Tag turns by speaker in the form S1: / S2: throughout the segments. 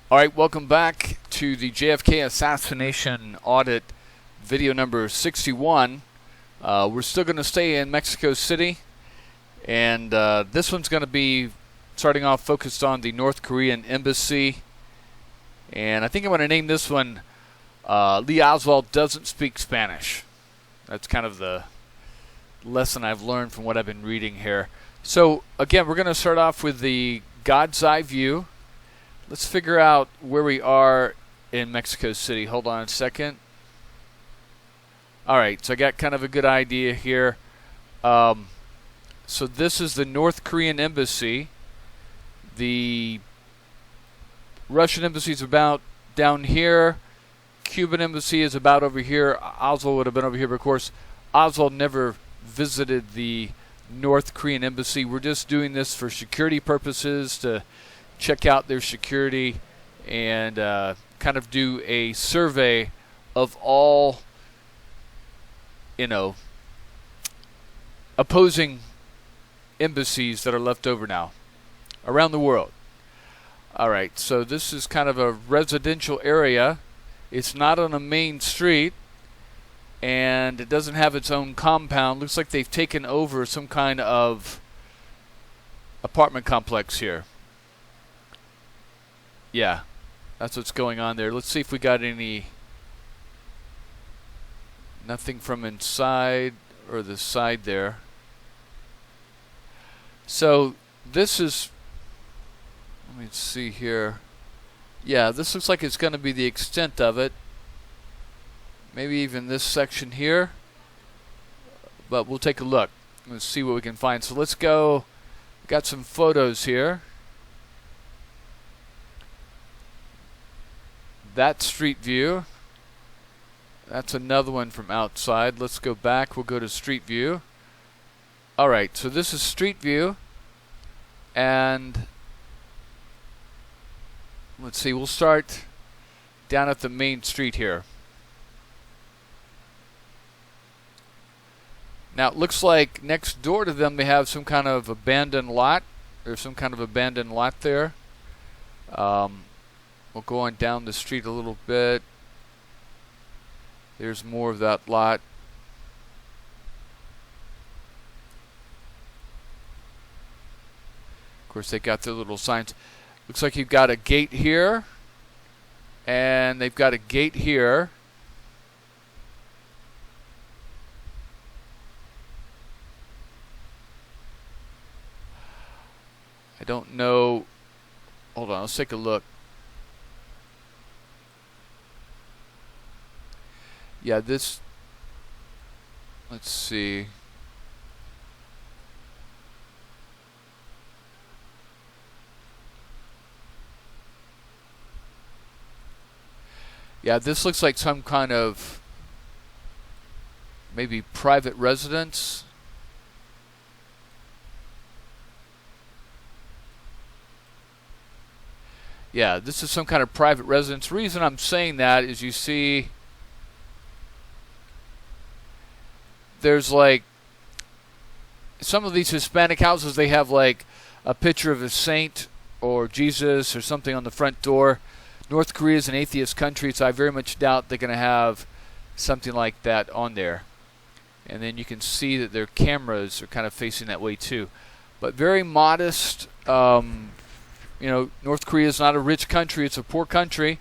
S1: All right, welcome back to the JFK Assassination Audit video number 61. We're still going to stay in Mexico City, and this one's going to be starting off focused on the North Korean embassy. And I think I'm going to name this one Lee Oswald Doesn't Speak Spanish. That's kind of the lesson I've learned from what I've been reading here. So again, we're going to start off with the God's eye view. Let's figure out where we are in Mexico City. Hold on a second. All right, so I got kind of a good idea here. So this is the North Korean embassy. The Russian embassy is about down here. Cuban embassy is about over here. Oswald would have been over here, but of course, Oswald never visited the North Korean embassy. We're just doing this for security purposes to check out their security and kind of do a survey of all, opposing embassies that are left over now around the world. All right, so this is kind of a residential area. It's not on a main street, and it doesn't have its own compound. Looks like they've taken over some kind of apartment complex here. Yeah, that's what's going on there. Let's see if we got nothing from inside or the side there. So this is, let me see here. Yeah, this looks like it's going to be the extent of it. Maybe even this section here. But we'll take a look. Let's see what we can find. So let's go. Got some photos here. That street view. That's another one from outside. Let's go back. We'll go to street view. All right, so this is street view. And let's see, we'll start down at the main street here. Now it looks like next door to them they have some kind of abandoned lot. There's some kind of abandoned lot there. We'll go on down the street a little bit. There's more of that lot. Of course, they got their little signs. Looks like you've got a gate here, and they've got a gate here. I don't know. Hold on, let's take a look. Yeah, this, let's see. Yeah, this looks like some kind of maybe private residence. Yeah, this is some kind of private residence. The reason I'm saying that is you see there's like some of these Hispanic houses, they have like a picture of a saint or Jesus or something on the front door. North Korea is an atheist country, so I very much doubt they're going to have something like that on there. And then you can see that their cameras are kind of facing that way too. But very modest. North Korea is not a rich country, it's a poor country.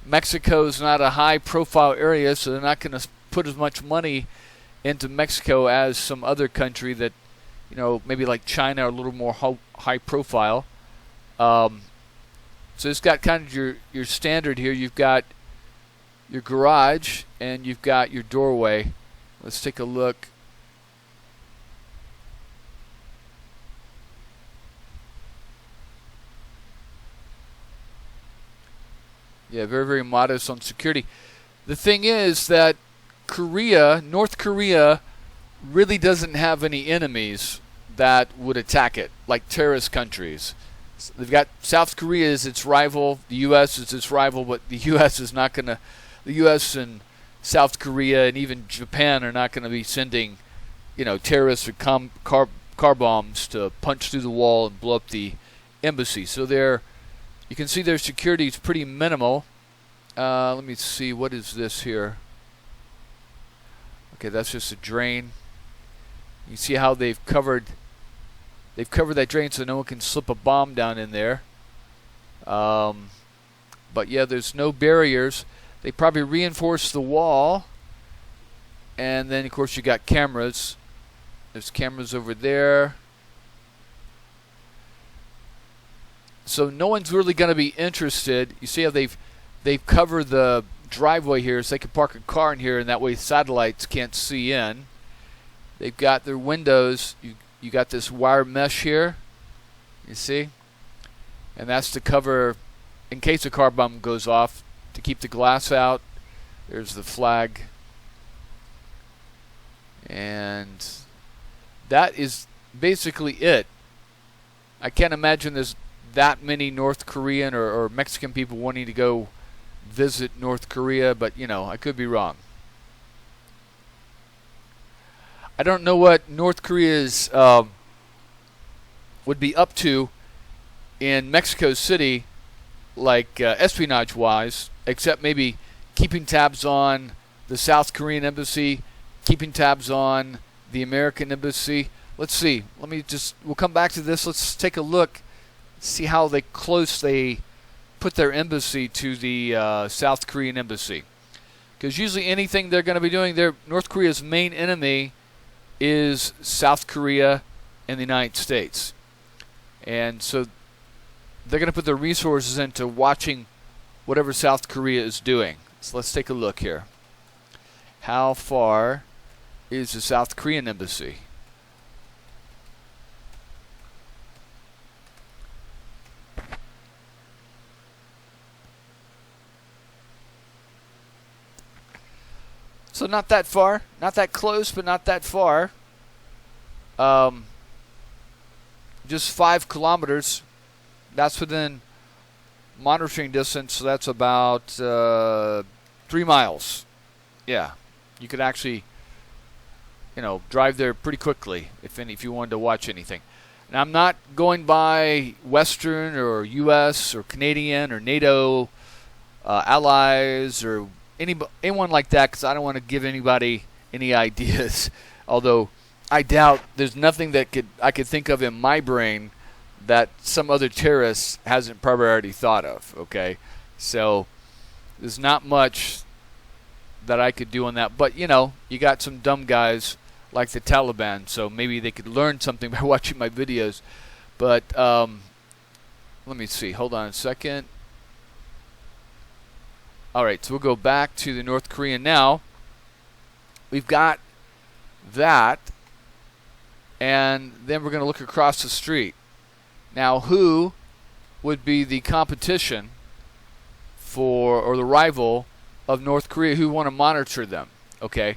S1: Mexico is not a high profile area, so they're not going to put as much money into Mexico as some other country that, maybe like China, are a little more high profile. So it's got kind of your standard here. You've got your garage and you've got your doorway. Let's take a look. Yeah, very, very modest on security. The thing is that North Korea, really doesn't have any enemies that would attack it, like terrorist countries. They've got South Korea as its rival, the U.S. is its rival, but the U.S. is not going to, the U.S. and South Korea and even Japan are not going to be sending, terrorists or car bombs to punch through the wall and blow up the embassy. So they're, You can see their security is pretty minimal. Let me see, what is this here? Okay, that's just a drain. You see how they've covered that drain so no one can slip a bomb down in there. But yeah, there's no barriers. They probably reinforced the wall. And then, of course, you got cameras. There's cameras over there. So no one's really going to be interested. You see how they've covered the driveway here so they can park a car in here, and that way satellites can't see in. They've got their windows. You got this wire mesh here. You see? And that's to cover in case a car bomb goes off, to keep the glass out. There's the flag. And that is basically it. I can't imagine there's that many North Korean or Mexican people wanting to go visit North Korea, but you know, I could be wrong. I don't know what North Korea's would be up to in Mexico City, like espionage-wise, except maybe keeping tabs on the South Korean embassy, keeping tabs on the American embassy. Let's see. We'll come back to this. Let's take a look, see how close they put their embassy to the South Korean embassy. Because usually anything they're going to be doing, North Korea's main enemy is South Korea and the United States. And so they're going to put their resources into watching whatever South Korea is doing. So let's take a look here. How far is the South Korean embassy? So not that far, not that close, but not that far. Just 5 kilometers. That's within monitoring distance, so that's about 3 miles. Yeah, you could actually, drive there pretty quickly if you wanted to watch anything. Now, I'm not going by Western or U.S. or Canadian or NATO allies or anyone like that, because I don't want to give anybody any ideas. Although I doubt there's nothing that I could think of in my brain that some other terrorist hasn't probably already thought of. Okay, so there's not much that I could do on that. But you got some dumb guys like the Taliban, so maybe they could learn something by watching my videos. But let me see. Hold on a second. All right, so we'll go back to the North Korean now. We've got that, and then we're going to look across the street. Now, who would be the competition or the rival of North Korea who want to monitor them? Okay,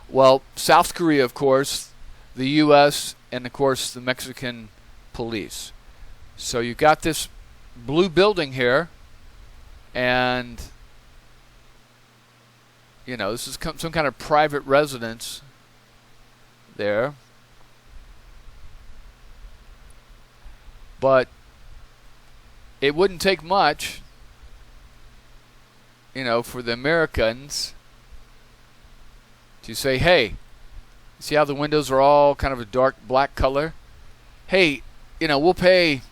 S1: well, South Korea, of course, the U.S., and, of course, the Mexican police. So you've got this blue building here, and this is some kind of private residence there. But it wouldn't take much, for the Americans to say, hey, see how the windows are all kind of a dark black color? Hey, we'll pay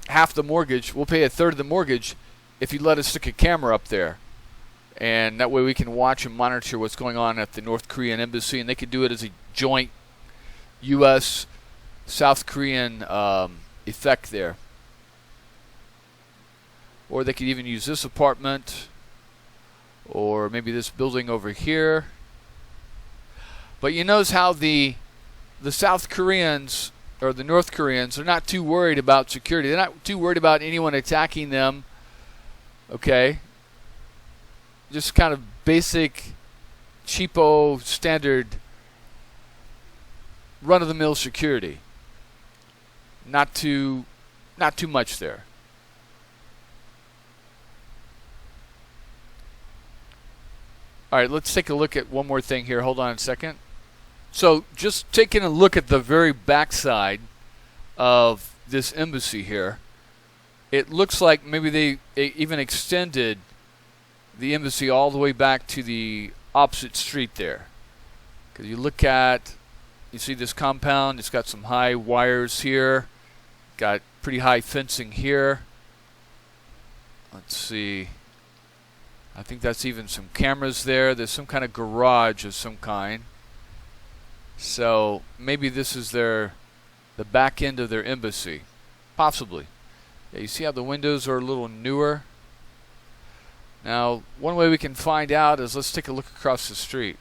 S1: half the mortgage. We'll pay a third of the mortgage if you let us stick a camera up there. And that way we can watch and monitor what's going on at the North Korean embassy. And they could do it as a joint U.S.-South Korean effect there. Or they could even use this apartment. Or maybe this building over here. But you notice how the South Koreans or the North Koreans are not too worried about security. They're not too worried about anyone attacking them. Okay? Just kind of basic, cheapo, standard, run-of-the-mill security. Not too much there. All right, let's take a look at one more thing here. Hold on a second. So just taking a look at the very backside of this embassy here, it looks like maybe they even extended the embassy all the way back to the opposite street there. Because you see this compound, it's got some high wires here, got pretty high fencing here. Let's see, I think that's even some cameras there. There's some kind of garage of some kind. So maybe this is the back end of their embassy. Possibly. Yeah, you see how the windows are a little newer? Now, one way we can find out is let's take a look across the street.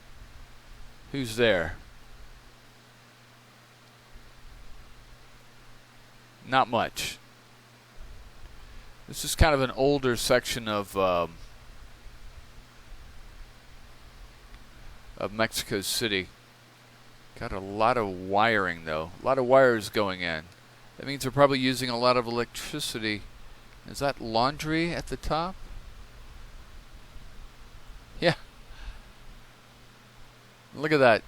S1: Who's there? Not much. This is kind of an older section of Mexico City. Got a lot of wiring though. A lot of wires going in. That means they're probably using a lot of electricity. Is that laundry at the top? Yeah. Look at that.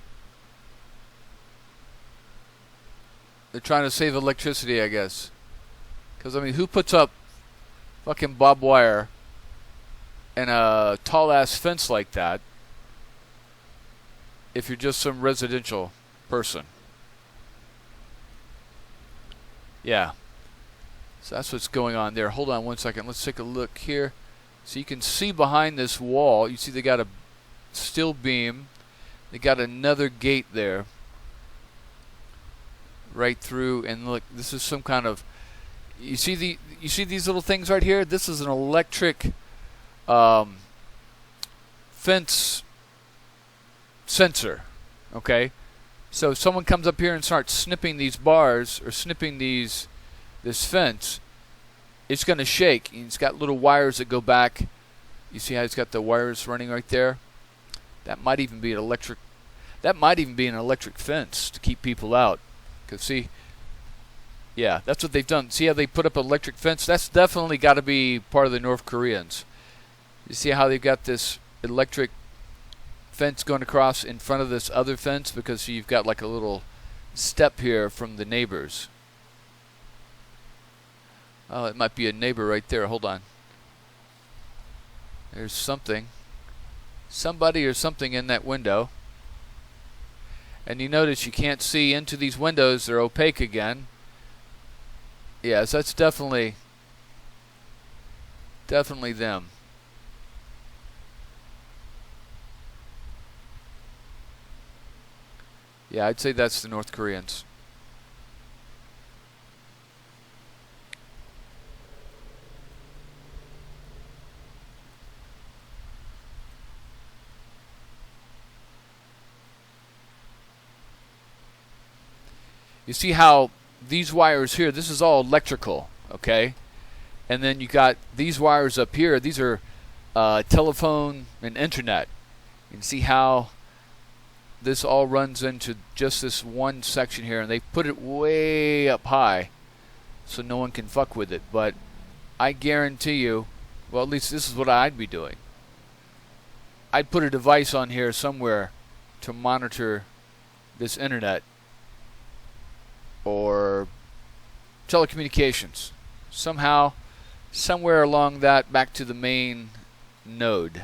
S1: They're trying to save electricity, I guess. Because, I mean, who puts up fucking barbed wire and a tall-ass fence like that if you're just some residential person? Yeah. So that's what's going on there. Hold on one second. Let's take a look here. So you can see behind this wall, you see they got a steel beam. They got another gate there. Right through, and look, this is some kind of, you see these little things right here? This is an electric fence sensor. Okay? So if someone comes up here and starts snipping these bars or snipping this fence, it's going to shake. And it's got little wires that go back. You see how it's got the wires running right there? That might even be an electric fence to keep people out. Because see, yeah, that's what they've done. See how they put up an electric fence? That's definitely got to be part of the North Koreans. You see how they've got this electric fence going across in front of this other fence? Because you've got like a little step here from the neighbors. Oh, it might be a neighbor right there. Hold on. There's something. Somebody or something in that window. And you notice you can't see into these windows. They're opaque again. Yes, that's definitely them. Yeah, I'd say that's the North Koreans. You see how these wires here, this is all electrical, okay? And then you got these wires up here. These are telephone and internet. You can see how this all runs into just this one section here. And they put it way up high so no one can fuck with it. But I guarantee you, well, at least this is what I'd be doing. I'd put a device on here somewhere to monitor this internet or telecommunications. Somehow, somewhere along that, back to the main node.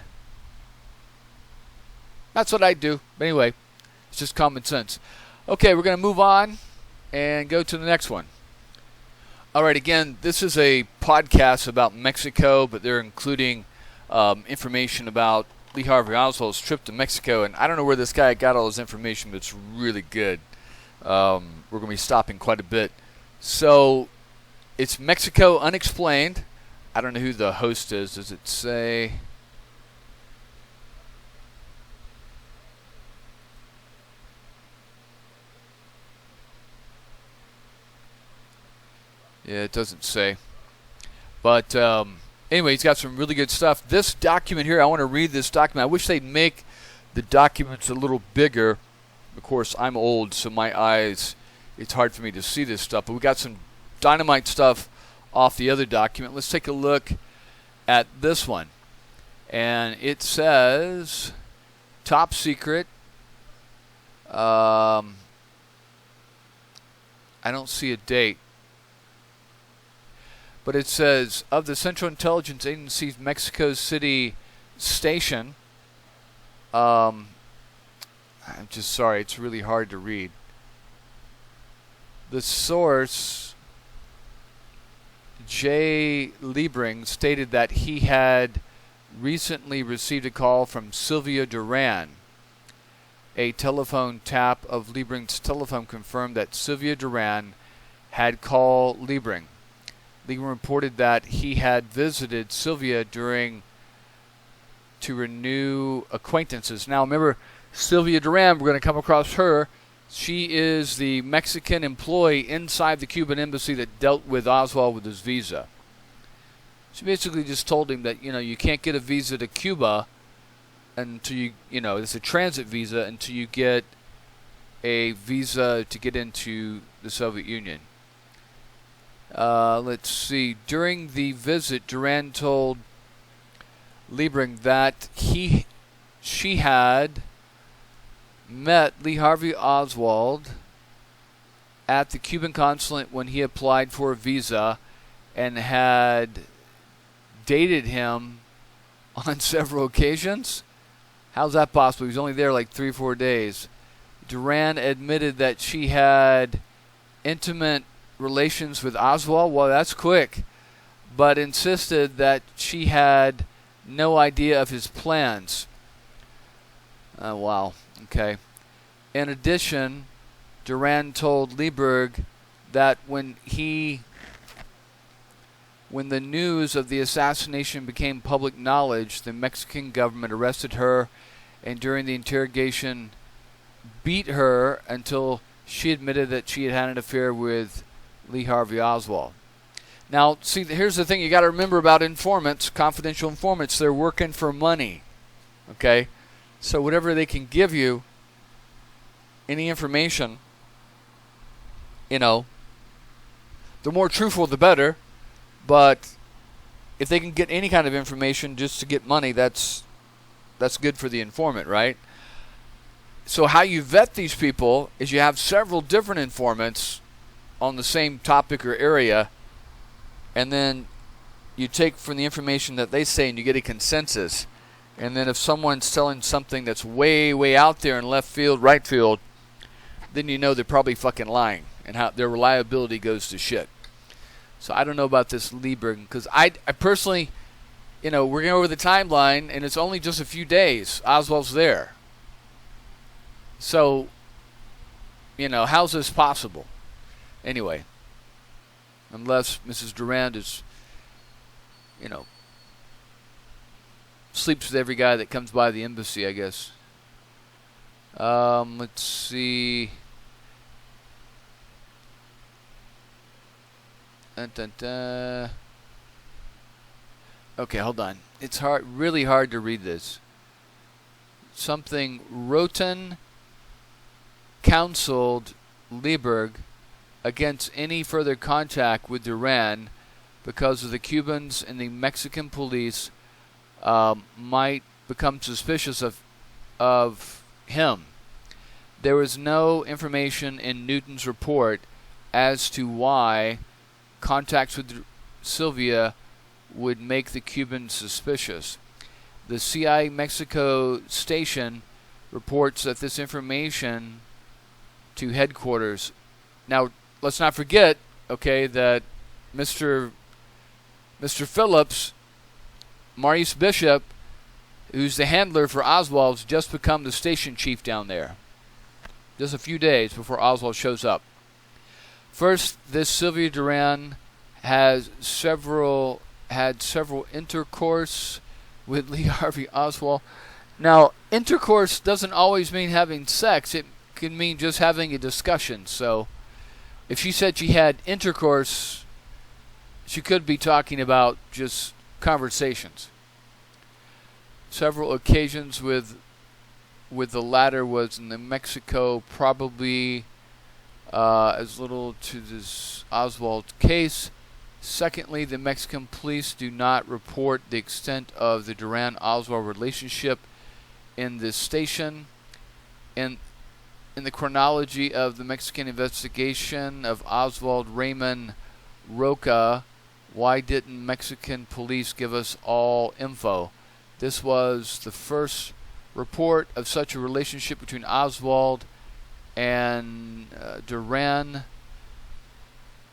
S1: That's what I'd do. But anyway, it's just common sense. Okay, we're going to move on and go to the next one. Alright, again, this is a podcast about Mexico, but they're including information about Lee Harvey Oswald's trip to Mexico. And I don't know where this guy got all his information, but it's really good. We're going to be stopping quite a bit. So, it's Mexico Unexplained. I don't know who the host is. Does it say? Yeah, it doesn't say. But anyway, he's got some really good stuff. This document here, I want to read this document. I wish they'd make the documents a little bigger. Of course, I'm old, so my eyes, it's hard for me to see this stuff. But we got some dynamite stuff off the other document. Let's take a look at this one. And it says, top secret. I don't see a date. but it says, of the Central Intelligence Agency's Mexico City station. I'm just sorry, it's really hard to read. The source, Jay Liebring, stated that he had recently received a call from Sylvia Duran. A telephone tap of Liebring's telephone confirmed that Sylvia Duran had called Liebring. Liebring reported that he had visited Sylvia to renew acquaintances. Now remember, Sylvia Duran, we're going to come across her. She is the Mexican employee inside the Cuban embassy that dealt with Oswald with his visa. She basically just told him that, you can't get a visa to Cuba until it's a transit visa until you get a visa to get into the Soviet Union. Let's see. During the visit, Duran told Liebring that she had met Lee Harvey Oswald at the Cuban consulate when he applied for a visa and had dated him on several occasions. How's that possible? He was only there like 3 or 4 days. Duran admitted that she had intimate relations with Oswald. Well, that's quick. But insisted that she had no idea of his plans. Wow. Okay. In addition, Duran told Liebring that when the news of the assassination became public knowledge, the Mexican government arrested her and during the interrogation beat her until she admitted that she had had an affair with Lee Harvey Oswald. Now, see, here's the thing you got to remember about informants, confidential informants. They're working for money. Okay? So whatever they can give you, any information, the more truthful the better. But if they can get any kind of information just to get money, that's good for the informant, right? So how you vet these people is you have several different informants on the same topic or area, and then you take from the information that they say and you get a consensus. And then if someone's telling something that's way, way out there in left field, right field, then they're probably fucking lying, and how their reliability goes to shit. So I don't know about this Liebring, because I personally, we're going over the timeline, and it's only just a few days. Oswald's there. So, how's this possible? Anyway, unless Mrs. Durand is, sleeps with every guy that comes by the embassy, I guess. Let's see. Okay, hold on. It's really hard to read this. Something Roten counseled Liebring against any further contact with Duran because of the Cubans and the Mexican police might become suspicious of him. There was no information in Newton's report as to why contacts with Sylvia would make the Cubans suspicious. The CIA Mexico station reports that this information to headquarters. Now, let's not forget, that Mr. Phillips, Maurice Bishop, who's the handler for Oswald's, just become the station chief down there. Just a few days before Oswald shows up. First, this Sylvia Duran had several intercourse with Lee Harvey Oswald. Now, intercourse doesn't always mean having sex. It can mean just having a discussion. So, if she said she had intercourse, she could be talking about just conversations. Several occasions with the latter was in Mexico, probably as little to this Oswald case. Secondly, the Mexican police do not report the extent of the Duran-Oswald relationship in this station. In the chronology of the Mexican investigation of Oswald, Raymond Roca Why didn't Mexican police give us all info? This was the first report of such a relationship between Oswald and Duran.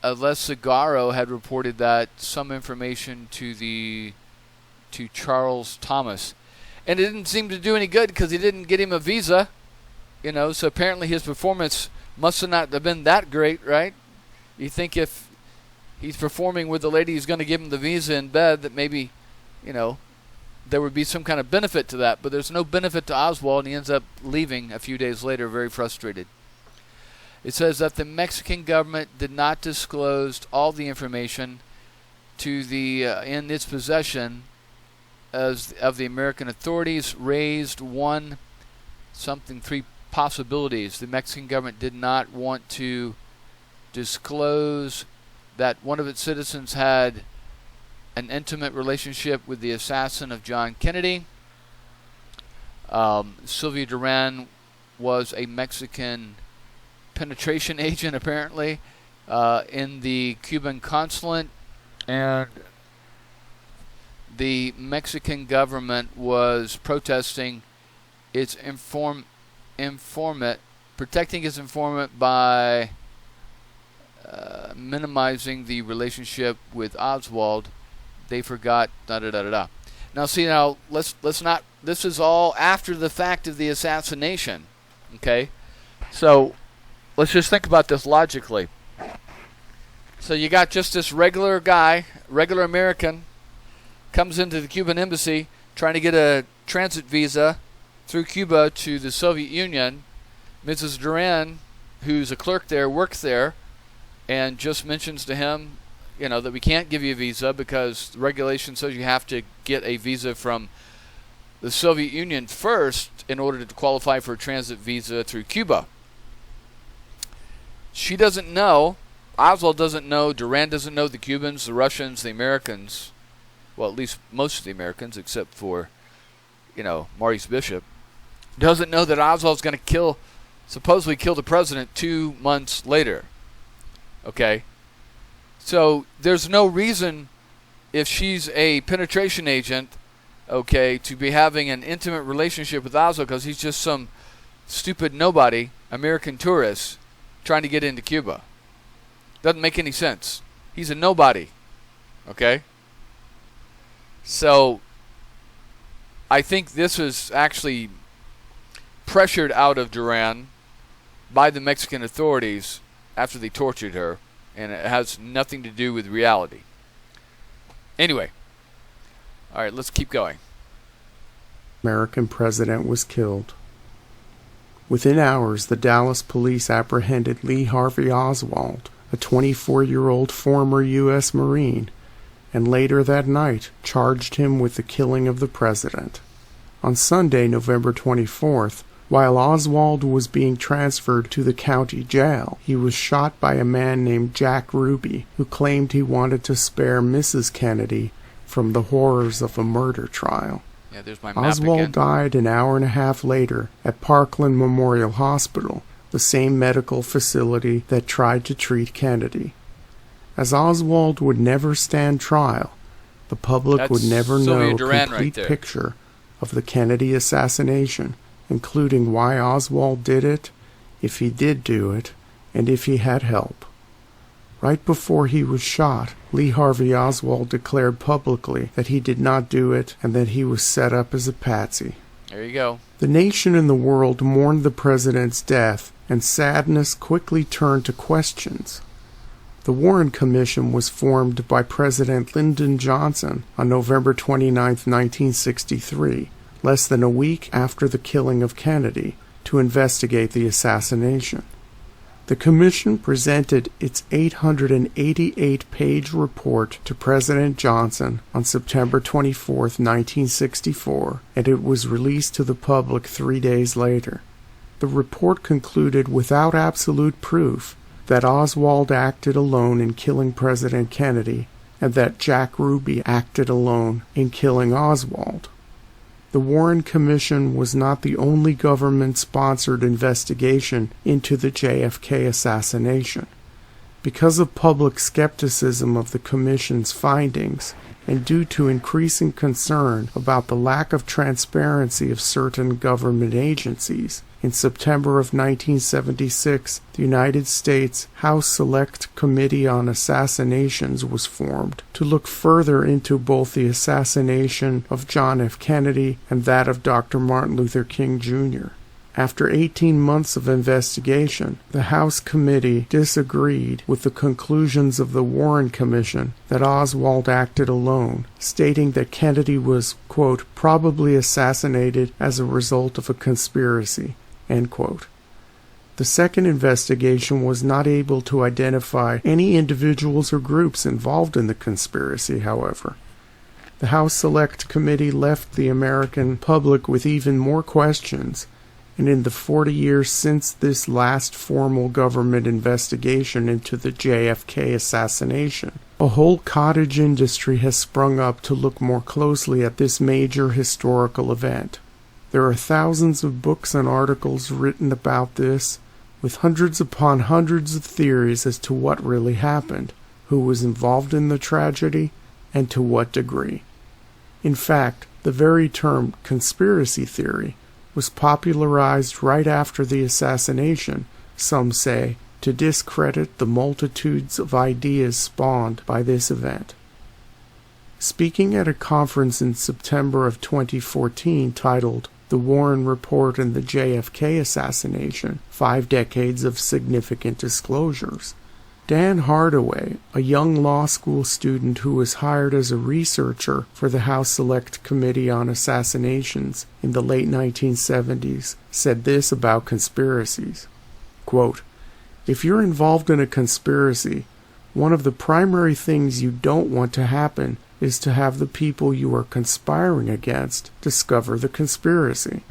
S1: Alessagaro had reported that some information to Charles Thomas, and it didn't seem to do any good because he didn't get him a visa, so apparently his performance must have not have been that great, right? You think if he's performing with the lady who's going to give him the visa in bed, that maybe, there would be some kind of benefit to that, but there's no benefit to Oswald, and he ends up leaving a few days later very frustrated. It says that the Mexican government did not disclose all the information to the in its possession of the American authorities, raised three possibilities. The Mexican government did not want to disclose that one of its citizens had an intimate relationship with the assassin of John Kennedy. Sylvia Duran was a Mexican penetration agent, apparently, in the Cuban consulate, and the Mexican government was protesting its informant, protecting its informant by minimizing the relationship with Oswald. They forgot da-da-da-da-da. Now, let's not. This is all after the fact of the assassination. Okay, so let's just think about this logically. So you got just this regular guy, regular American, comes into the Cuban embassy trying to get a transit visa through Cuba to the Soviet Union. Mrs. Duran, who's a clerk there, works there, and just mentions to him, that we can't give you a visa because the regulation says you have to get a visa from the Soviet Union first in order to qualify for a transit visa through Cuba. She doesn't know, Oswald doesn't know, Duran doesn't know, the Cubans, the Russians, the Americans, well, at least most of the Americans, except for, Maurice Bishop, doesn't know that Oswald's going to supposedly kill the president 2 months later. Okay? So there's no reason, if she's a penetration agent, okay, to be having an intimate relationship with Oswald because he's just some stupid nobody, American tourist, trying to get into Cuba. Doesn't make any sense. He's a nobody. Okay? So I think this was actually pressured out of Duran by the Mexican authorities after they tortured her, and it has nothing to do with reality. Anyway, all right, let's keep going.
S2: American president was killed. Within hours, the Dallas police apprehended Lee Harvey Oswald, a 24-year-old former U.S. Marine, and later that night charged him with the killing of the president. On Sunday, November 24th, while Oswald was being transferred to the county jail, he was shot by a man named Jack Ruby, who claimed he wanted to spare Mrs. Kennedy from the horrors of a murder trial.
S1: Yeah, there's my map
S2: Oswald
S1: again.
S2: died an hour and a half later at Parkland Memorial Hospital, the same medical facility that tried to treat Kennedy. As Oswald would never stand trial, the public would never know a complete picture of the Kennedy assassination, including why Oswald did it, if he did do it, and if he had help. Right before he was shot, Lee Harvey Oswald declared publicly that he did not do it and that he was set up as a patsy.
S1: There you go.
S2: The nation and the world mourned the president's death, and sadness quickly turned to questions. The Warren Commission was formed by President Lyndon Johnson on November 29, 1963, less than a week after the killing of Kennedy, to investigate the assassination. The commission presented its 888-page report to President Johnson on September 24, 1964, and it was released to the public 3 days later. The report concluded without absolute proof that Oswald acted alone in killing President Kennedy and that Jack Ruby acted alone in killing Oswald. The Warren Commission was not the only government-sponsored investigation into the JFK assassination. Because of public skepticism of the Commission's findings, and due to increasing concern about the lack of transparency of certain government agencies, in September of 1976, the United States House Select Committee on Assassinations was formed to look further into both the assassination of John F. Kennedy and that of Dr. Martin Luther King, Jr. After 18 months of investigation, the House Committee disagreed with the conclusions of the Warren Commission that Oswald acted alone, stating that Kennedy was, quote, probably assassinated as a result of a conspiracy, end quote. The second investigation was not able to identify any individuals or groups involved in the conspiracy, however. The House Select Committee left the American public with even more questions, and in the 40 years since this last formal government investigation into the JFK assassination, a whole cottage industry has sprung up to look more closely at this major historical event. There are thousands of books and articles written about this, with hundreds upon hundreds of theories as to what really happened, who was involved in the tragedy, and to what degree. In fact, the very term conspiracy theory was popularized right after the assassination, some say, to discredit the multitudes of ideas spawned by this event. Speaking at a conference in September of 2014 titled The Warren Report and the JFK Assassination, 5 Decades of Significant Disclosures, Dan Hardaway, a young law school student who was hired as a researcher for the House Select Committee on Assassinations in the late 1970s, said this about conspiracies. Quote, if you're involved in a conspiracy, one of the primary things you don't want to happen is to have the people you are conspiring against discover the conspiracy.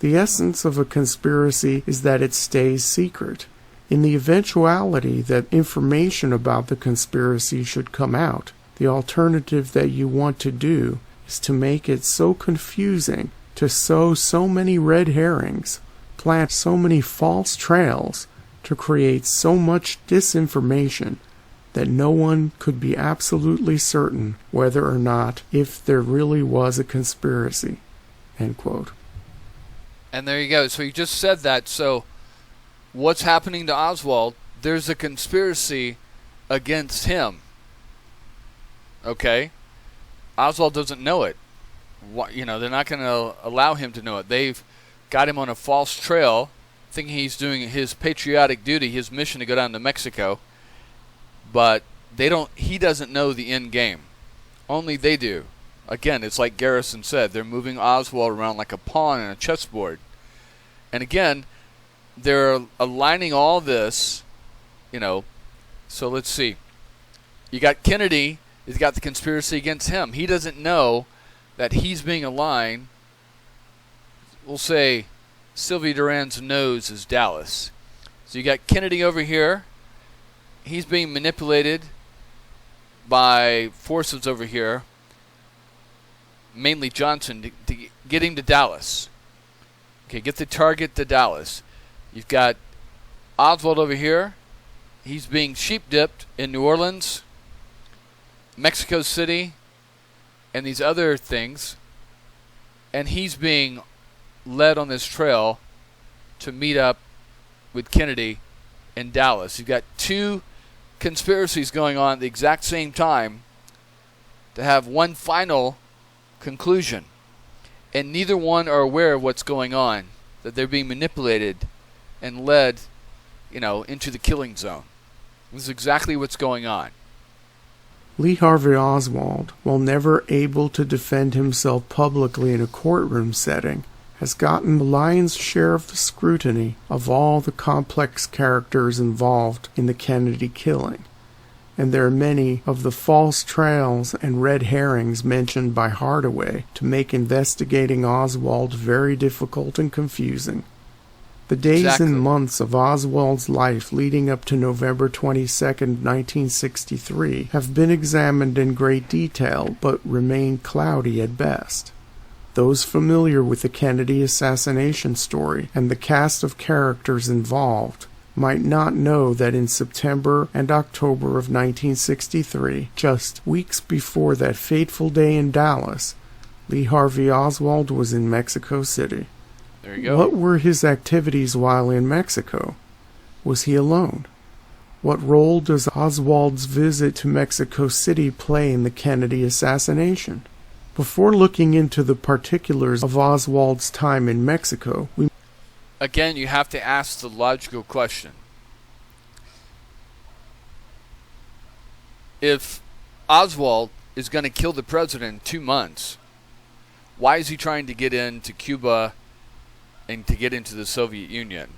S2: The essence of a conspiracy is that it stays secret. In the eventuality that information about the conspiracy should come out, the alternative that you want to do is to make it so confusing, to sow so many red herrings, plant so many false trails, to create so much disinformation that no one could be absolutely certain whether or not if there really was a conspiracy. End quote.
S1: And there you go. So you just said that. So what's happening to Oswald? There's a conspiracy against him. Okay? Oswald doesn't know it. They're not going to allow him to know it. They've got him on a false trail, thinking he's doing his patriotic duty, his mission to go down to Mexico. But he doesn't know the end game. Only they do. Again, it's like Garrison said, they're moving Oswald around like a pawn in a chessboard. And again, they're aligning all this, so let's see. You got Kennedy, he's got the conspiracy against him. He doesn't know that he's being aligned. We'll say Sylvia Duran's nose is Dallas. So you got Kennedy over here. He's being manipulated by forces over here, mainly Johnson, to get him to Dallas. Okay, get the target to Dallas. You've got Oswald over here. He's being sheep-dipped in New Orleans, Mexico City, and these other things. And he's being led on this trail to meet up with Kennedy in Dallas. You've got two conspiracies going on at the exact same time to have one final conclusion. And neither one are aware of what's going on, that they're being manipulated and led, into the killing zone. This is exactly what's going on.
S2: Lee Harvey Oswald, while never able to defend himself publicly in a courtroom setting, has gotten the lion's share of the scrutiny of all the complex characters involved in the Kennedy killing, and there are many of the false trails and red herrings mentioned by Hardaway to make investigating Oswald very difficult and confusing. The days and months of Oswald's life leading up to November 22, 1963 have been examined in great detail but remain cloudy at best. Those familiar with the Kennedy assassination story and the cast of characters involved might not know that in September and October of 1963, just weeks before that fateful day in Dallas, Lee Harvey Oswald was in Mexico City.
S1: There you go.
S2: What were his activities while in Mexico? Was he alone? What role does Oswald's visit to Mexico City play in the Kennedy assassination? Before looking into the particulars of Oswald's time in Mexico,
S1: Again, you have to ask the logical question. If Oswald is going to kill the president in 2 months, why is he trying to get into Cuba and to get into the Soviet Union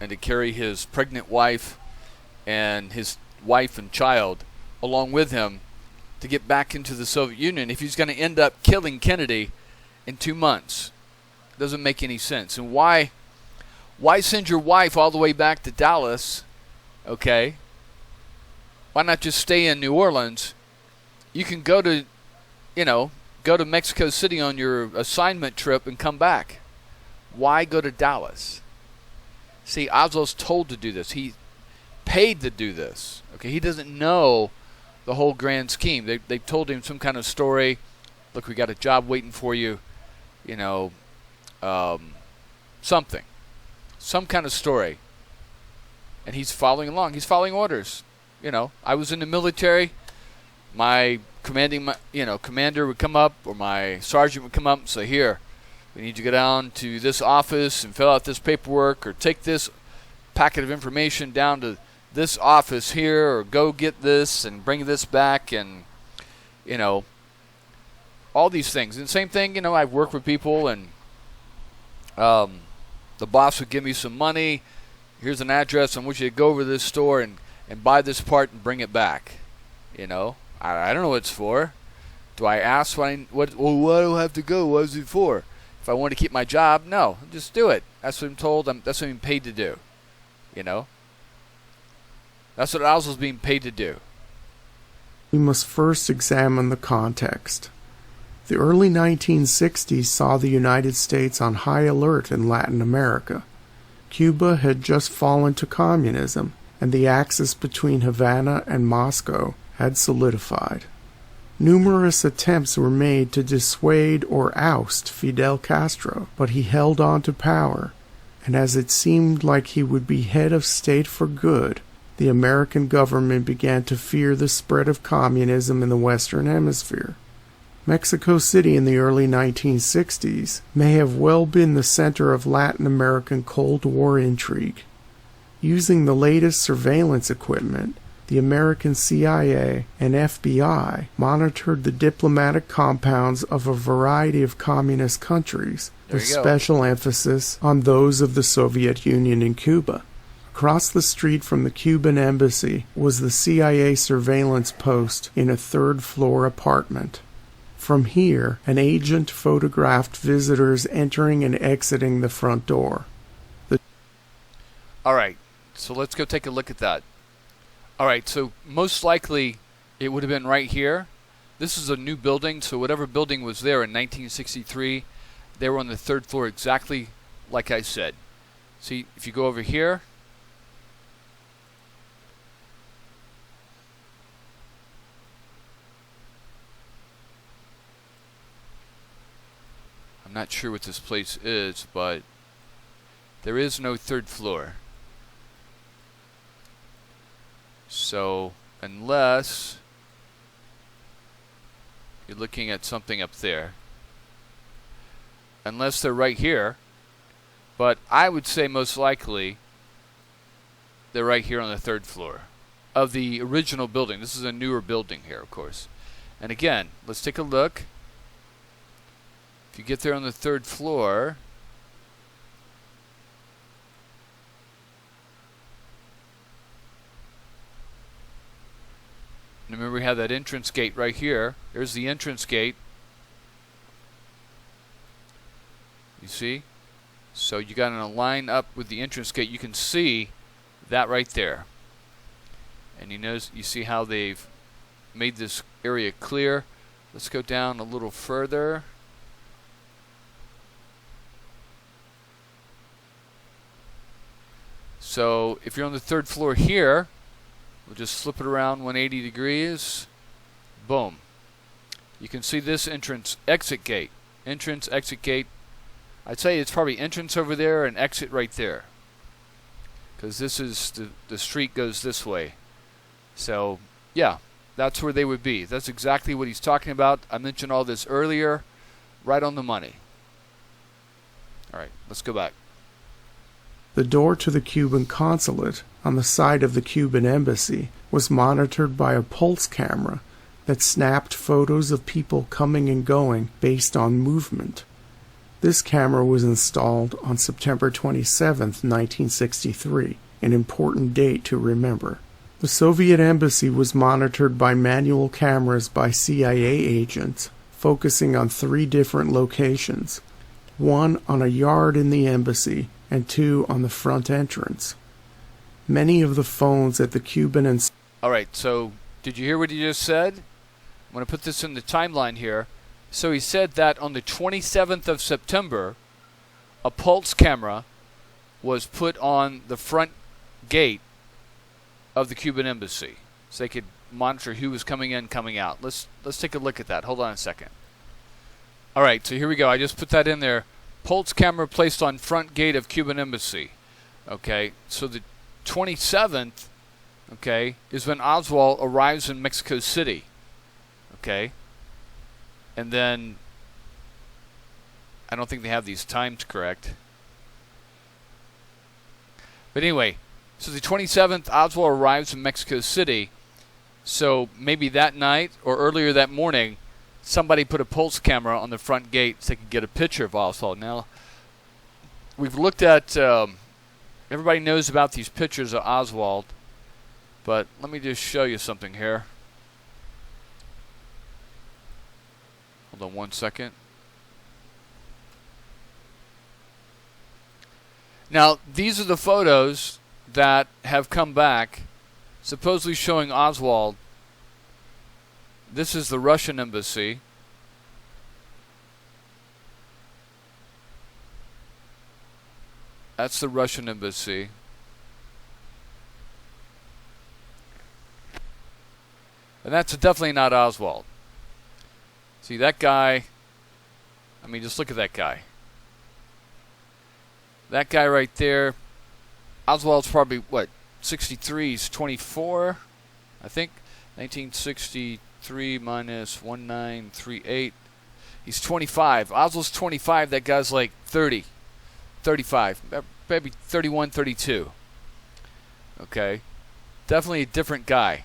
S1: and to carry his pregnant wife and his wife and child along with him to get back into the Soviet Union if he's going to end up killing Kennedy in 2 months? Doesn't make any sense. And why send your wife all the way back to Dallas? Okay. Why not just stay in New Orleans? You can go to Mexico City on your assignment trip and come back. Why go to Dallas? See, Oswald's told to do this. He paid to do this. Okay, he doesn't know the whole grand scheme. They told him some kind of story. Look, we got a job waiting for you. Something. Some kind of story. And he's following along. He's following orders. I was in the military. My commander would come up, or my sergeant would come up and say, here, we need you to go down to this office and fill out this paperwork, or take this packet of information down to this office here, or go get this and bring this back, and, all these things. And same thing, I've worked with people, and the boss would give me some money. Here's an address. I want you to go over to this store and buy this part and bring it back. I don't know what it's for. Do I ask why do I have to go? What is it for? If I want to keep my job, no, just do it. That's what I'm told. That's what I'm paid to do. That's what Oswald's being paid to do.
S2: We must first examine the context. The early 1960s saw the United States on high alert in Latin America. Cuba had just fallen to communism, and the axis between Havana and Moscow had solidified. Numerous attempts were made to dissuade or oust Fidel Castro, but he held on to power, and as it seemed like he would be head of state for good, the American government began to fear the spread of communism in the Western Hemisphere. Mexico City in the early 1960s may have well been the center of Latin American Cold War intrigue. Using the latest surveillance equipment, the American CIA and FBI monitored the diplomatic compounds of a variety of communist countries, with special emphasis on those of the Soviet Union and Cuba. Across the street from the Cuban embassy was the CIA surveillance post in a third-floor apartment. From here, an agent photographed visitors entering and exiting the front door.
S1: All right, so let's go take a look at that. All right, so most likely it would have been right here. This is a new building, so whatever building was there in 1963, they were on the third floor exactly like I said. See, if you go over here, I'm not sure what this place is, but there is no third floor. So, unless you're looking at something up there, unless they're right here, but I would say most likely they're right here on the third floor of the original building. This is a newer building here, of course. And again, let's take a look. If you get there on the third floor, remember we have that entrance gate right here. There's the entrance gate. You see? So you got to line up with the entrance gate. You can see that right there. And you see how they've made this area clear. Let's go down a little further. So if you're on the 3rd floor here, we'll just flip it around 180 degrees. Boom. You can see this entrance exit gate. Entrance exit gate. I'd say it's probably entrance over there and exit right there, because this is the street goes this way. So yeah, that's where they would be. That's exactly what he's talking about. I mentioned all this earlier. Right on the money. Alright, let's go back.
S2: The door to the Cuban consulate on the side of the Cuban embassy was monitored by a pulse camera that snapped photos of people coming and going based on movement. This camera was installed on September 27, 1963, an important date to remember. The Soviet embassy was monitored by manual cameras by CIA agents, focusing on 3 different locations, 1 on a yard in the embassy and 2 on the front entrance. Many of the phones at the Cuban and...
S1: Alright, so did you hear what he just said? I'm going to put this in the timeline here. So he said that on the 27th of September, a pulse camera was put on the front gate of the Cuban embassy, so they could monitor who was coming in, coming out. Let's take a look at that. Hold on a second. All right, so here we go. I just put that in there. Pulse camera placed on front gate of Cuban embassy. Okay, so the 27th, okay, is when Oswald arrives in Mexico City. Okay. And then, I don't think they have these times correct. But anyway, so the 27th, Oswald arrives in Mexico City. So maybe that night or earlier that morning, somebody put a pulse camera on the front gate so they could get a picture of Oswald. Now, we've looked at, everybody knows about these pictures of Oswald. But let me just show you something here. Hold on one second. Now, these are the photos that have come back, supposedly showing Oswald. This is the Russian embassy. That's the Russian embassy. And that's definitely not Oswald. See, that guy, I mean, just look at that guy. That guy right there, Oswald's probably, what, 63, he's 24, I think. 1963 minus 1938. He's 25. Oswald's 25, that guy's like 30, 35, maybe 31, 32. Okay. Definitely a different guy.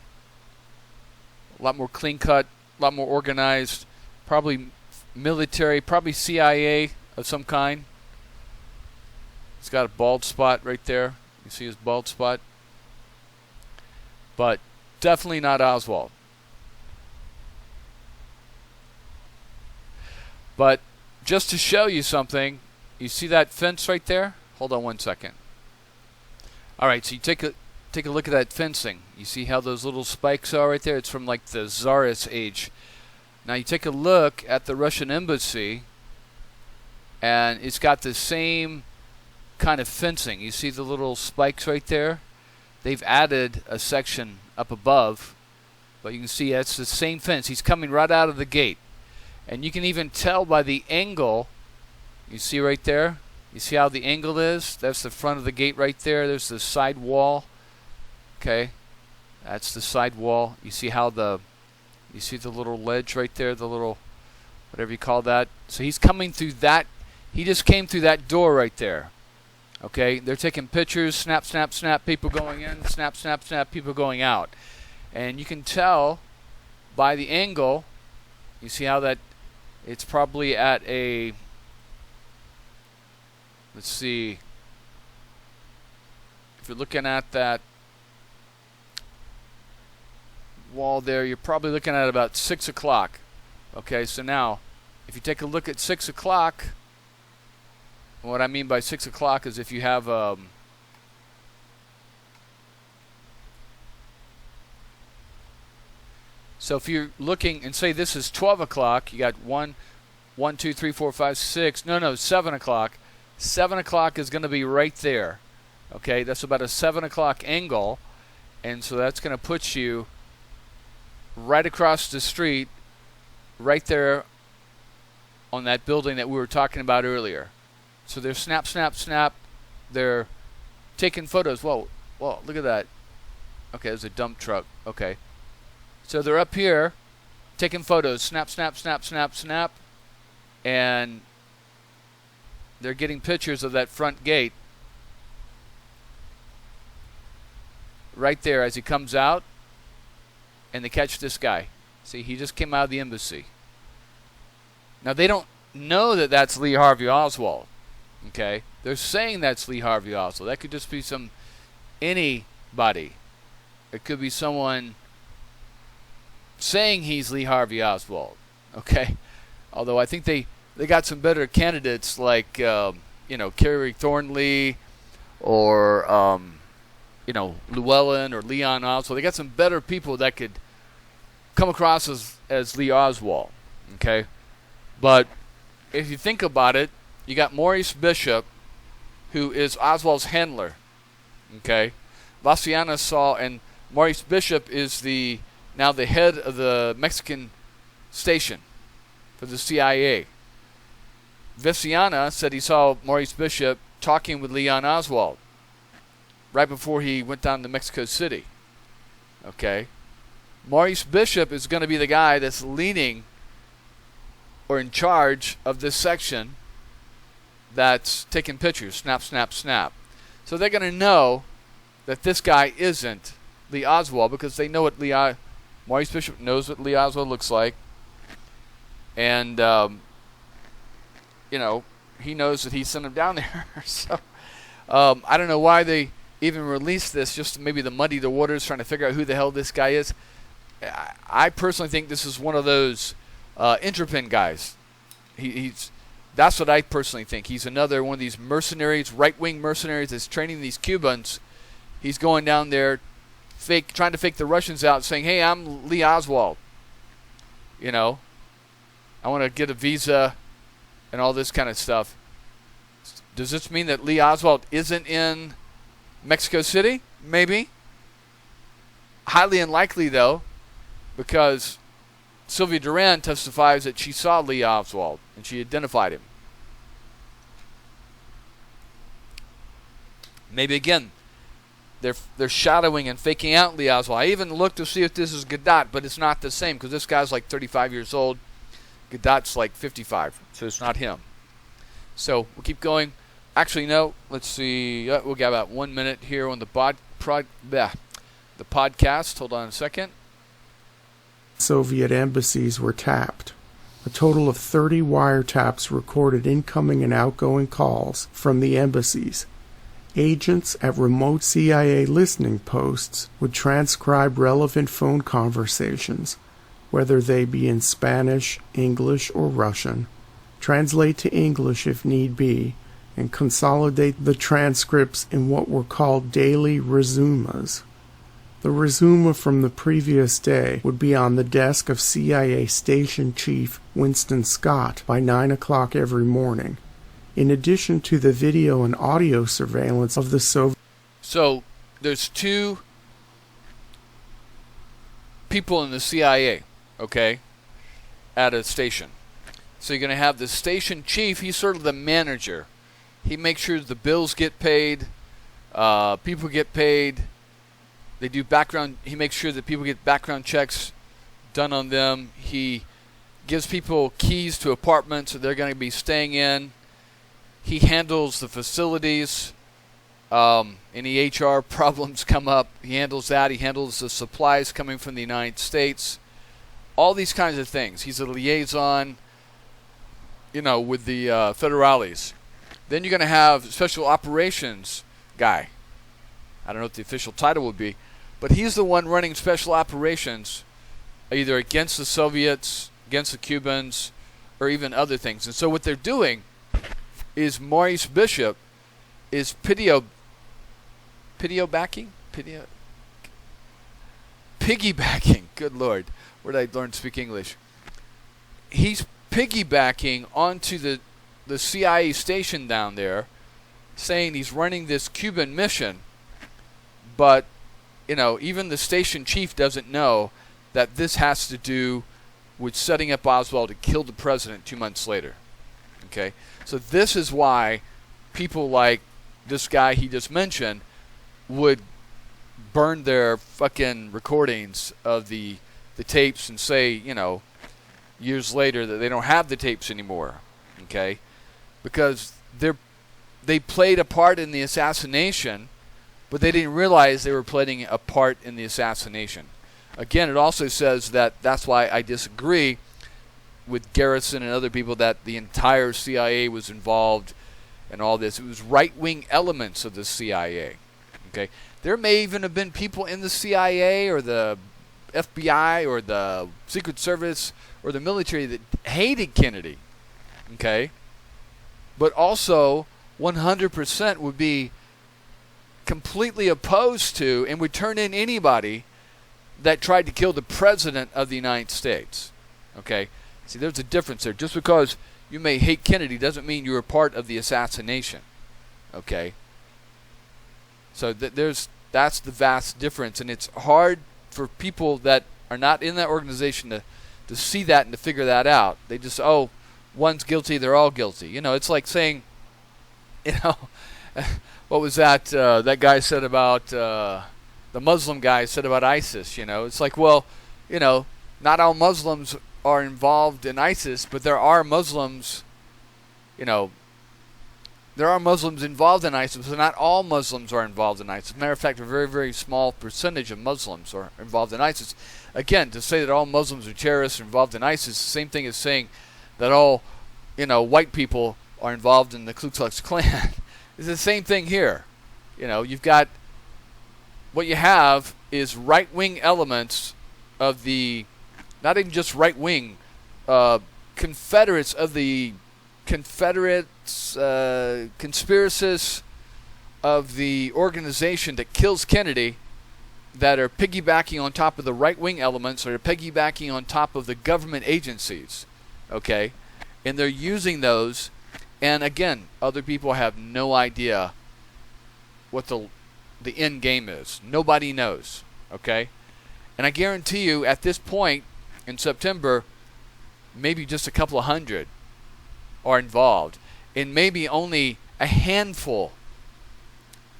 S1: A lot more clean cut, a lot more organized. Probably military, probably CIA of some kind. He's got a bald spot right there. You see his bald spot? But definitely not Oswald. But just to show you something, you see that fence right there? Hold on one second. Alright, so you take a look at that fencing. You see how those little spikes are right there? It's from like the Tsarist age. Now you take a look at the Russian embassy, and it's got the same kind of fencing. You see the little spikes right there? They've added a section up above, but you can see that's the same fence. He's coming right out of the gate. And you can even tell by the angle, you see right there? You see how the angle is? That's the front of the gate right there. There's the side wall. Okay, that's the side wall. You see how you see the little ledge right there, the little, whatever you call that. So he's coming through that, he just came through that door right there. Okay, they're taking pictures, snap, snap, snap, people going in, snap, snap, snap, people going out. And you can tell by the angle, you see how that, it's probably at a, let's see, if you're looking at that wall there, you're probably looking at about 6 o'clock. Okay, so now if you take a look at 6 o'clock, what I mean by 6 o'clock is if you have so if you're looking and say this is 12 o'clock, you got 1, 2, 3, 4, 5, 6, no, 7 o'clock. 7 o'clock is going to be right there. Okay, that's about a 7 o'clock angle, and so that's going to put you right across the street, right there on that building that we were talking about earlier. So they're snap, snap, snap. They're taking photos. Whoa, look at that. Okay, there's a dump truck. Okay. So they're up here taking photos. Snap, snap, snap, snap, snap. And they're getting pictures of that front gate right there as he comes out. And they catch this guy. See, he just came out of the embassy. Now, they don't know that that's Lee Harvey Oswald. Okay? They're saying that's Lee Harvey Oswald. That could just be anybody. It could be someone saying he's Lee Harvey Oswald. Okay? Although I think they got some better candidates like, Kerry Thornley or, Llewellyn or Leon Oswald. They got some better people that could come across as Lee Oswald. Okay? But if you think about it, you got Maurice Bishop, who is Oswald's handler. Okay? Veciana saw, and Maurice Bishop is now the head of the Mexican station for the CIA. Veciana said he saw Maurice Bishop talking with Leon Oswald right before he went down to Mexico City. Okay? Maurice Bishop is going to be the guy that's leading or in charge of this section that's taking pictures. Snap, snap, snap. So they're going to know that this guy isn't Lee Oswald because they know what Maurice Bishop knows what Lee Oswald looks like. And, he knows that he sent him down there. So I don't know why they even released this, just maybe to muddy the waters, trying to figure out who the hell this guy is. I personally think this is one of those Interpin guys. That's what I personally think. He's another one of these mercenaries, right-wing mercenaries that's training these Cubans. He's going down there trying to fake the Russians out, saying, hey, I'm Lee Oswald. I want to get a visa and all this kind of stuff. Does this mean that Lee Oswald isn't in Mexico City? Maybe. Highly unlikely, though, because Sylvia Duran testifies that she saw Lee Oswald and she identified him. Maybe again, they're shadowing and faking out Lee Oswald. I even looked to see if this is Gadot, but it's not the same because this guy's like 35 years old. Gadot's like 55, so it's not him. So we'll keep going. Actually, no. Let's see. We'll get about 1 minute here on the podcast. Hold on a second.
S2: Soviet embassies were tapped. A total of 30 wiretaps recorded incoming and outgoing calls from the embassies. Agents at remote CIA listening posts would transcribe relevant phone conversations, whether they be in Spanish, English, or Russian, translate to English if need be, and consolidate the transcripts in what were called daily resumas. The resuma from the previous day would be on the desk of CIA Station Chief Winston Scott by 9 o'clock every morning, in addition to the video and audio surveillance of the Soviet.
S1: So there's two people in the CIA, okay, at a station. So you're going to have the station chief. He's sort of the manager. He makes sure the bills get paid, people get paid. They do background. He makes sure that people get background checks done on them. He gives people keys to apartments that they're going to be staying in. He handles the facilities. Any HR problems come up, he handles that. He handles the supplies coming from the United States. All these kinds of things. He's a liaison, with the federales. Then you're going to have special operations guy. I don't know what the official title would be, but he's the one running special operations, either against the Soviets, against the Cubans, or even other things. And so what they're doing is Maurice Bishop is piggybacking. Good Lord, where did I learn to speak English? He's piggybacking onto the CIA station down there saying he's running this Cuban mission, but even the station chief doesn't know that this has to do with setting up Oswald to kill the president 2 months later. Okay, so this is why people like this guy he just mentioned would burn their fucking recordings of the tapes and say, years later that they don't have the tapes anymore. Okay, because they played a part in the assassination, but they didn't realize they were playing a part in the assassination. Again, it also says that's why I disagree with Garrison and other people that the entire CIA was involved in all this. It was right-wing elements of the CIA. Okay, there may even have been people in the CIA or the FBI or the Secret Service or the military that hated Kennedy. Okay, but also 100% would be completely opposed to and would turn in anybody that tried to kill the President of the United States. Okay? See, there's a difference there. Just because you may hate Kennedy doesn't mean you're a part of the assassination. Okay? So that's the vast difference, and it's hard for people that are not in that organization to see that and to figure that out. They just, one's guilty, they're all guilty. It's like saying, what was that guy said about, the Muslim guy said about ISIS, It's like, well, not all Muslims are involved in ISIS, but there are Muslims, there are Muslims involved in ISIS, but not all Muslims are involved in ISIS. As a matter of fact, a very, very small percentage of Muslims are involved in ISIS. Again, to say that all Muslims are terrorists involved in ISIS is the same thing as saying that all, white people are involved in the Ku Klux Klan. It's the same thing here. You've got, what you have is right-wing elements of the, not even just right-wing, Confederates of the Confederates, conspiracists of the organization that kills Kennedy that are piggybacking on top of the right-wing elements, or they're piggybacking on top of the government agencies, okay? And they're using those, and again, other people have no idea what the end game is. Nobody knows, okay? And I guarantee you, at this point in September, maybe just a couple of hundred are involved, and maybe only a handful,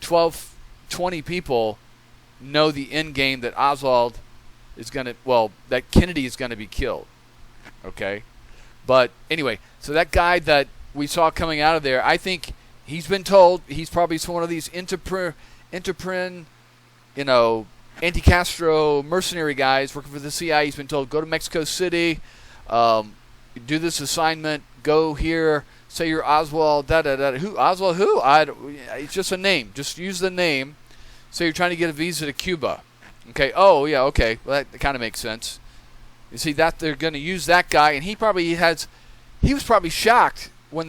S1: 12, 20 people know the end game that Oswald is going to, that Kennedy is going to be killed, okay? But anyway, so that guy that we saw coming out of there, I think he's been told, he's probably one of these anti-Castro mercenary guys working for the CIA. He's been told, go to Mexico City, do this assignment, go here, say you're Oswald, da-da-da. Who? Oswald who? It's just a name. Just use the name. Say you're trying to get a visa to Cuba. Okay, oh, yeah, okay. Well, that kind of makes sense. You see, that they're going to use that guy, and he was probably shocked when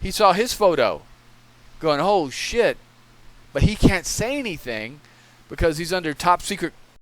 S1: he saw his photo, going, oh, shit. But he can't say anything because he's under top secret